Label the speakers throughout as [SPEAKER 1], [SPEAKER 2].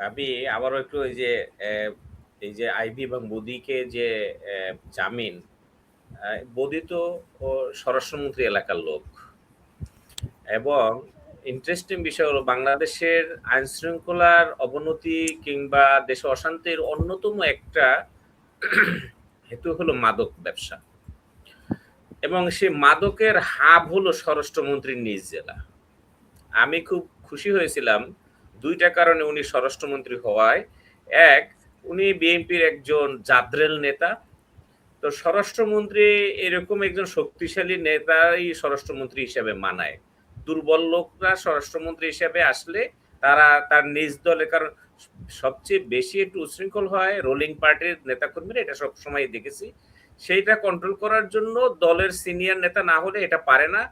[SPEAKER 1] আমি আবারও একটু এই যে আইভি এবং মোদিকে যে জামিন, মোদি তো ও স্বরাষ্ট্রমন্ত্রী এলাকার লোক, এবং ইন্টারেস্টিং বিষয় হলো বাংলাদেশের আইন শৃঙ্খলার অবনতি কিংবা দেশে অশান্তির অন্যতম একটা হেতু হলো মাদক ব্যবসা, এবং সে মাদকের হাব হলো স্বরাষ্ট্রমন্ত্রীর নিজ জেলা। আমি খুব খুশি হয়েছিলাম দুইটা কারণে উনি স্বরাষ্ট্রমন্ত্রী হওয়ায়। এক, উনি বিএনপির একজন জাদ্রেল নেতা, তো স্বরাষ্ট্রমন্ত্রী এরকম একজন শক্তিশালী নেতাই স্বরাষ্ট্রমন্ত্রী হিসেবে মানায়। দুর্বল লোকরা স্বরাষ্ট্রমন্ত্রী হিসেবে আসলে তারা তার নিজ দলে, কারণ সবচেয়ে বেশি একটু উচ্ছৃঙ্খল হয় রোলিং পার্টির নেতাকর্মীরা, এটা সবসময় দেখেছি। সেইটা কন্ট্রোল করার জন্য দলের সিনিয়র নেতা না হলে এটা পারে না।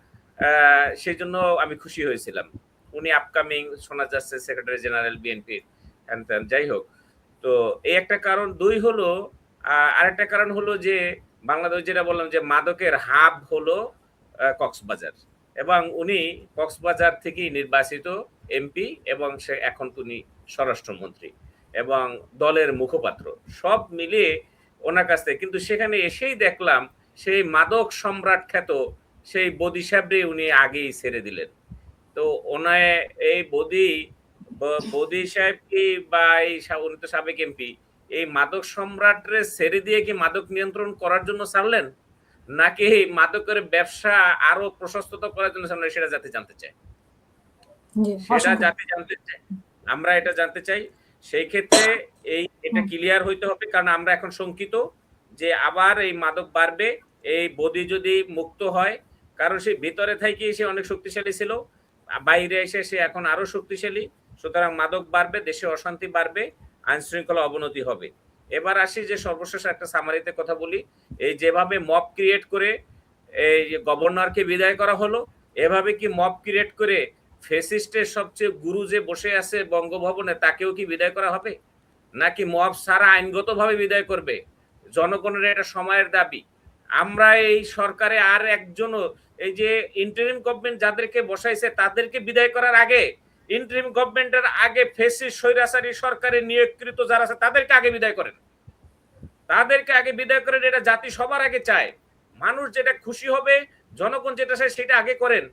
[SPEAKER 1] সেই জন্য আমি খুশি হয়েছিলাম। উনি আপকামিং শোনা যাচ্ছে সেক্রেটারি জেনারেল বিএনপির, যাই হোক। তো এই একটা কারণ। দুই হলো, আরেকটা কারণ হলো যে বাংলাদেশ, যেটা বললাম যে মাদকের হাব হলো কক্সবাজার, এবং উনি কক্সবাজার থেকেই নির্বাচিত এমপি, এবং সে এখন উনি স্বরাষ্ট্রমন্ত্রী এবং দলের মুখপাত্র, সব মিলিয়ে ওনার কাছ থেকে। কিন্তু সেখানে এসেই দেখলাম সেই মাদক সম্রাট খ্যাত সেই বদি সাহেবরে উনি আগেই ছেড়ে দিলেন। তো ওনায় এই বদি সাহেব কি, বা এই উনি তো সাবেক এমপি, এই মাদক সম্রাটরে ছেড়ে দিয়ে কি মাদক নিয়ন্ত্রণ করার জন্য ছাড়লেন, নাকি মাদকের ব্যবসা আরো প্রশস্ততা করার জন্য ছাড়লেন, সেটা জানতে চাই। সেটা জানতে চাই, আমরা এটা জানতে চাই। সেই ক্ষেত্রে এটা ক্লিয়ার হইতে হবে, কারণ আমরা এখন শঙ্কিত যে আবার এই মাদক বাড়বে, এই বদি যদি মুক্ত হয়, কারণ সে ভিতরে থেকে সে অনেক শক্তিশালী ছিল, বাইরে এসে সে এখন আরো শক্তিশালী। সুতরাং মাদক বাড়বে, দেশে অশান্তি বাড়বে, আইন শৃঙ্খলা অবনতি হবে। এবার আসি যে সর্বশেষ একটা সামারিতে কথা বলি। এই যেভাবে মব ক্রিয়েট করে এই গভর্নরকে বিদায় করা হলো, এভাবে কি মব ক্রিয়েট করে ফেসিস্টের সবচেয়ে গুরু যে বসে আছে বঙ্গভবনে, তাকেও কি বিদায় করা হবে, নাকি মব সারা আইনগতভাবে বিদায় করবে? জনগণের এটা সময়ের দাবি। আমরা এই সরকারে আর একজনও, এই যে ইন্টারিম গভর্নমেন্ট যাদেরকে বসাইছে তাদেরকে বিদায় করার আগে, ইন্টারিম গভর্নমেন্টের আগে ফেসিস্ট স্বৈরাচারী সরকারে নিয়োগকৃত যারা আছে তাদেরকে আগে বিদায় করেন, তাদেরকে আগে বিদায় করেন। এটা জাতি সবার আগে চায়। মানুষ যেটা খুশি হবে, জনগণ যেটা চায় সেটা আগে করেন।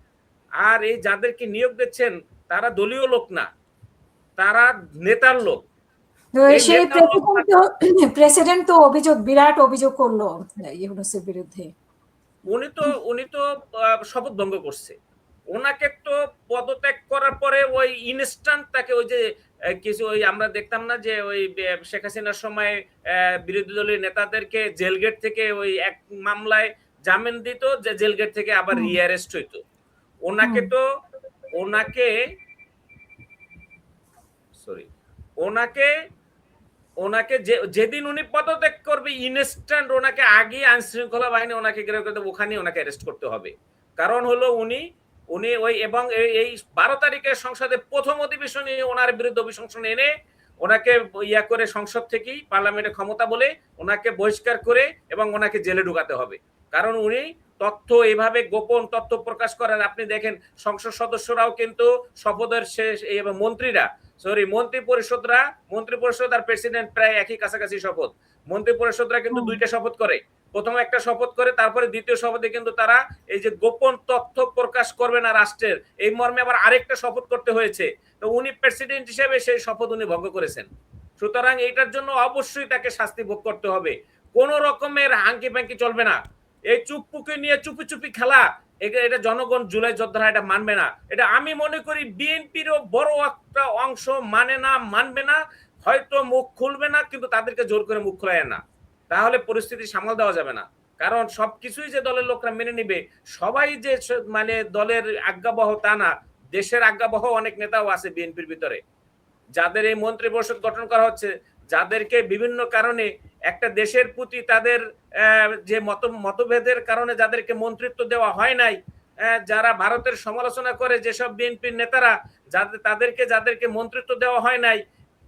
[SPEAKER 1] আর এই যাদেরকে নিয়োগ দিচ্ছেন তারা দলীয় লোক না, তারা নেতার লোক।
[SPEAKER 2] সেই প্রেসিডেন্ট তো অভিযোগ, বিরাট অভিযোগ করলো ইউনূসের বিরুদ্ধে।
[SPEAKER 1] উনি তো শপথ ভঙ্গ করছে। ওনাকে তো পদত্যাগ করার পরে ওই ইনস্ট্যান্ট তাকে ওই যে কিছু, ওই আমরা দেখতাম না যে ওই শেখ হাসিনার সময় বিরোধী দলের নেতাদেরকে জেলগেট থেকে ওই এক মামলায় জামিন দিত, যে জেলগেট থেকে আবার রিঅ্যারেস্ট হইতো। ওনাকে তো ওনাকে যেদিন উনি পদত্যাগ করবে ইনস্ট্যান্ট ওনাকে আগে আইন শৃঙ্খলা বাহিনী ওনাকে গ্রেফতার করতে, ওখানে ওনাকে অ্যারেস্ট করতে হবে। কারণ হলো উনি ওই, এবং এই 12 তারিখে সংসদে প্রথম অধিবেশনে ওনার বিরুদ্ধে অভিশংসন এনে ওনাকে ইয়া করে সংসদ থেকেই পার্লামেন্টে ক্ষমতা বলে ওনাকে বহিষ্কার করে এবং ওনাকে জেলে ঢুকাতে হবে। কারণ উনি তথ্য এভাবে গোপন তথ্য প্রকাশ করেন। আপনি দেখেন সংসদ সদস্যরাও কিন্তু শপথের শেষ, এবং মন্ত্রী পরিষদ আর প্রেসিডেন্ট প্রায় একই কাছাকাছি শপথ। মন্ত্রী পরিষদরা কিন্তু দুইটা শপথ করে, প্রথম একটা শপথ করে, তারপরে দ্বিতীয় শপথে কিন্তু তারা এই যে গোপন তথ্য প্রকাশ করবে না রাষ্ট্রের, এই মর্মে আবার আরেকটা শপথ করতে হয়েছে। তো উনি প্রেসিডেন্ট হিসেবে সেই শপথ উনি ভঙ্গ করেছেন। সুতরাং এইটার জন্য অবশ্যই তাকে শাস্তি ভোগ করতে হবে। কোন রকমের হাঙ্কি পাঙ্কি চলবে না। এই চুপপুকে নিয়ে চুপি চুপি খেলা, এটা জনগণ জুলাই যোদ্ধারা এটা মানবে না। এটা আমি মনে করি বিএনপিরও বড় একটা অংশ মানবে না, হয়তো মুখ খুলবে না, কিন্তু তাদেরকে জোর করে মুখ খোলায় না, তাহলে পরিস্থিতি সামাল দেওয়া যাবে না। কারণ সবকিছুই যে দলের লোকরা মেনে নিবে, সবাই যে মানে দলের আজ্ঞাবহ তা না। দেশের আজ্ঞাবহ অনেক নেতাও আছে বিএনপির ভিতরে, যাদের এই মন্ত্রী পরিষদ গঠন করা হচ্ছে, যাদেরকে বিভিন্ন কারণে একটা দেশের প্রতি তাদের যে মতভেদের কারণে যাদেরকে মন্ত্রিত্ব দেওয়া হয় নাই, যারা ভারতের সমালোচনা করে যেসব বিএনপির নেতারা, যাদেরকে মন্ত্রিত্ব দেওয়া হয় নাই,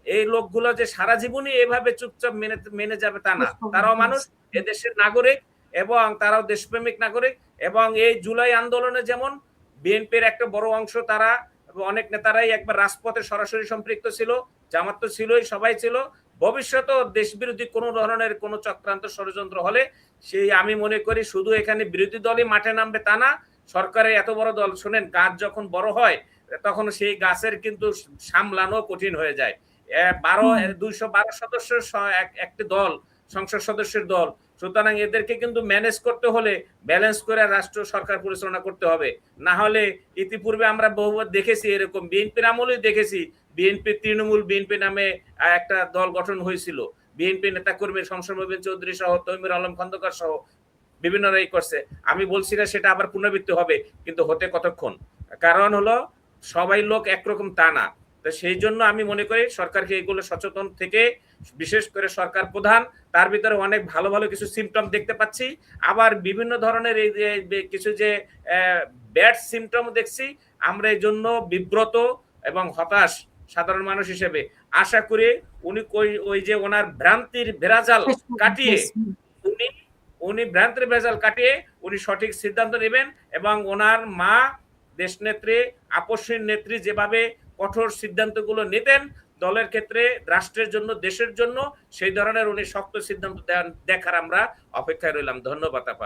[SPEAKER 1] এই লোকগুলো যে সারা জীবনই এভাবে চুপচাপ মেনে যাবে তা না। তারাও মানুষ, এদেশের নাগরিক, এবং তারাও দেশপ্রেমিক নাগরিক। এবং এই জুলাই আন্দোলনে যেমন বিএনপির একটা বড় অংশ তারা অনেক নেতারাই একবার রাজপথে সরাসরি সম্পৃক্ত ছিল, জামাত তো ছিলই, সবাই ছিল। ভবিষ্যতেও দেশবিরোধী কোনো ধরনের কোনো চক্রান্ত ষড়যন্ত্র হলে সেই আমি মনে করি শুধু এখানে বিরোধী দলই মাঠে নামবে তা না, সরকারের এত বড় দল, শোনেন গাছ যখন বড় হয় তখন সেই গাছের কিন্তু সামলানো কঠিন হয়ে যায়। 212 সদস্য একটি দল, সংসদ সদস্যের দল, সুতরাং এদেরকে কিন্তু ম্যানেজ করতে হলে ব্যালেন্স করে রাষ্ট্র সরকার পরিচালনা করতে হবে। না হলে ইতিপূর্বে আমরা বহুবার দেখেছি, এরকম বিএনপির আমলেই দেখেছি, বিএনপি তৃণমূল বিএনপি নামে একটা দল গঠন হয়েছিল, বিএনপি নেতাকর্মী শমশের মোবিন চৌধুরী সহ তৈমুর আলম খন্দকার সহ বিভিন্নরাই করছে। আমি বলছি না সেটা আবার পুনরাবৃত্তি হবে, কিন্তু হতে কতক্ষণ? কারণ হলো সবাই লোক একরকম তা না। তো সেই জন্য আমি মনে করি সরকারকে এগুলো সচেতন থেকে, বিশেষ করে সরকার প্রধান, তার ভিতরে অনেক ভালো ভালো কিছু সিমটম দেখতে পাচ্ছি, আবার বিভিন্ন ধরনের এই যে কিছু যে ব্যাড সিমটম দেখছি। আমরা এই জন্য বিব্রত এবং হতাশ সাধারণ মানুষ হিসেবে। আশা করি উনি ওই যে ওনার ভ্রান্তির ভেরাজাল কাটিয়ে উনি ভ্রান্তির ভেজাল কাটিয়ে উনি সঠিক সিদ্ধান্ত নেবেন, এবং ওনার মা দেশনেত্রী, আপসীর নেত্রী যেভাবে কঠোর সিদ্ধান্তগুলো নিতেন দলের ক্ষেত্রে, রাষ্ট্রের জন্য, দেশের জন্য, সেই ধরনের উনি শক্ত সিদ্ধান্ত দেখার আমরা অপেক্ষায় রইলাম। ধন্যবাদ আপা।